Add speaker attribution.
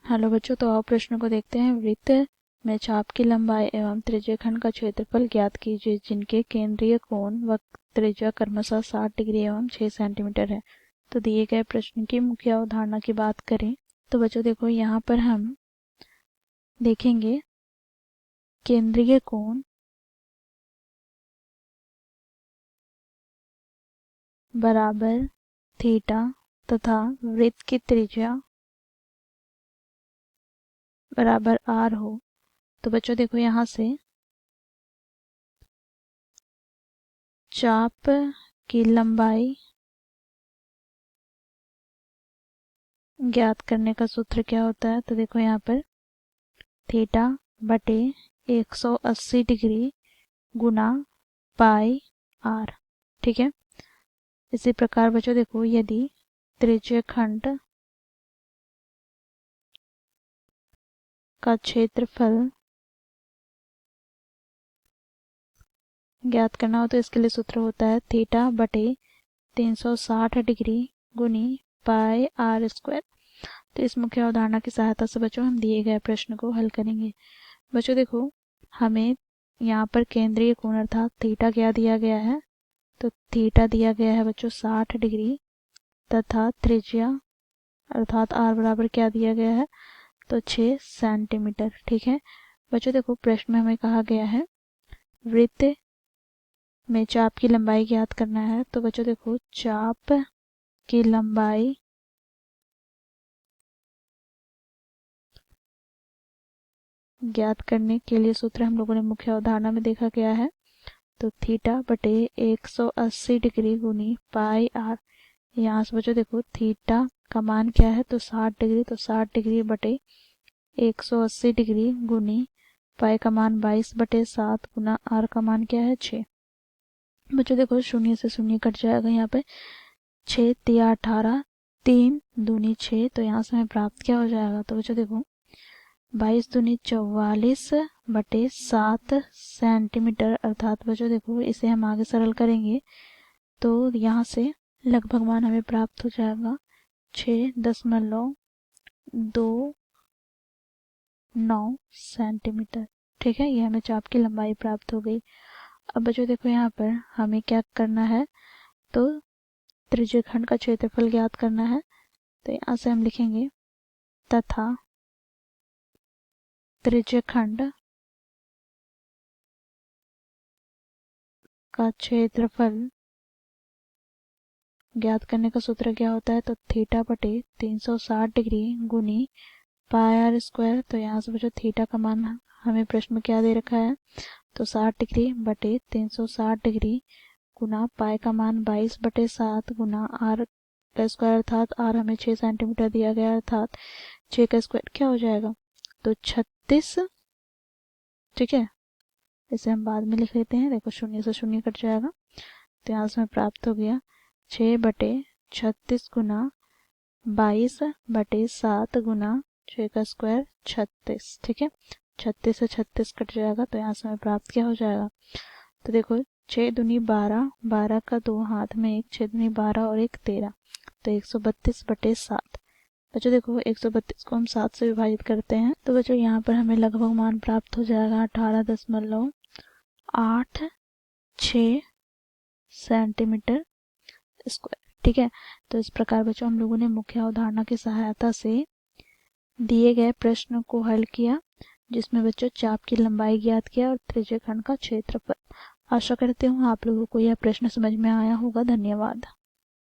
Speaker 1: Hello बच्चों, तो आओ प्रश्न को देखते हैं। वृत्त में चाप की लंबाई एवं त्रिज्यखंड का क्षेत्रफल ज्ञात कीजिए जिनके केंद्रीय कोण व त्रिज्या क्रमशः 60 डिग्री एवं 6 सेंटीमीटर है। तो दिए गए प्रश्न की मुख्य अवधारणा की बात करें तो बच्चों देखो, यहाँ पर हम देखेंगे केंद्रीय कोण बराबर थीटा तथा वृत्त की त्रिज्या बराबर आर हो। तो बच्चों देखो, यहाँ से चाप की लंबाई ज्ञात करने का सूत्र क्या होता है। तो देखो यहाँ पर थीटा बटे 180 डिग्री गुना पाई आर। ठीक है। इसी प्रकार बच्चों देखो, यदि त्रिज्यखंड का क्षेत्रफल ज्ञात करना हो तो इसके लिए सूत्र होता है थीटा बटे 360 डिग्री गुनी पाई आर स्क्वायर। तो इस मुख्य अवधारणा की सहायता से बच्चों हम दिए गए प्रश्न को हल करेंगे। बच्चों देखो, हमें यहाँ पर केंद्रीय कोण अर्थात थीटा क्या दिया गया है। तो थीटा दिया गया है बच्चों 60 डिग्री तथा त्रिज्या अर्थात आर बराबर क्या दिया गया है, तो 6 सेंटीमीटर। ठीक है बच्चों, देखो प्रश्न में हमें कहा गया है वृत्त में चाप की लंबाई ज्ञात करना है। तो बच्चों देखो, चाप की लंबाई ज्ञात करने के लिए सूत्र हम लोगों ने मुख्य अवधारणा में देखा गया है। तो थीटा बटे 180 डिग्री गुनी पाई आर। यहाँ से बच्चों देखो, थीटा का मान क्या है, तो 60 डिग्री। तो 60 डिग्री बटे 180 डिग्री गुनी पाई का मान 22 बटे 7 गुना आर का मान क्या है, 6। बच्चों देखो, शून्य से शून्य कट जाएगा यहाँ पे। 6 तिया 18, 3 दूनी 6। तो यहाँ से हमें प्राप्त क्या हो जाएगा, तो बच्चों देखो 22 दूनी 44 बटे 7 सेंटीमीटर। अर्थात बच्चों देखो, इसे हम आगे सरल करेंगे तो यहाँ से लगभग मान हमें प्राप्त हो जाएगा 6.29 सेंटीमीटर। ठीक है, ये हमें चाप की लंबाई प्राप्त हो गई। अब बच्चों देखो, यहाँ पर हमें क्या करना है, तो त्रिज्यखंड का क्षेत्रफल ज्ञात करना है। तो यहाँ से हम लिखेंगे तथा त्रिज्यखंड का क्षेत्रफल ज्ञात करने का सूत्र क्या होता है, तो थीटा बटे 360 डिग्री गुनी पाई आर स्क्वायर। तो यहाँ से बच्चों थीटा का मान हमें प्रश्न में क्या दे रखा है, तो 60 डिग्री बटे 360 डिग्री गुना पाई का मान 22 बटे 7 गुना आर का स्क्वायर अर्थात आर हमें 6 सेंटीमीटर दिया गया अर्थात 6 का स्क्वायर क्या हो जाएगा, तो 36। ठीक है, इसे हम बाद में लिख लेते हैं। देखो, शून्य से शून्य कट जाएगा। तो यहाँ से हमें प्राप्त हो गया 6 बटे 36 गुना 22 बटे 7 गुना 6 का स्क्वायर 36। ठीक है, 36 से 36 कट जाएगा। तो यहाँ से हमें प्राप्त क्या हो जाएगा, तो देखो 6 दूनी 12, 12 का 2 हाथ में 1, 6 दूनी 12 और 1 13। तो 132 बटे 7। बच्चों देखो, 132 को हम 7 से विभाजित करते हैं तो बच्चों यहाँ पर हमें लगभग मान प्राप्त हो जाएगा 18.86 सेंटीमीटर स्क्वायर। ठीक है, तो इस प्रकार बच्चों हम लोगों ने मुख्य अवधारणा की सहायता से दिए गए प्रश्न को हल किया जिसमें बच्चों चाप की लंबाई ज्ञात किया और त्रिज्यखंड का क्षेत्रफल। आशा करती हूँ आप लोगों को यह प्रश्न समझ में आया होगा। धन्यवाद।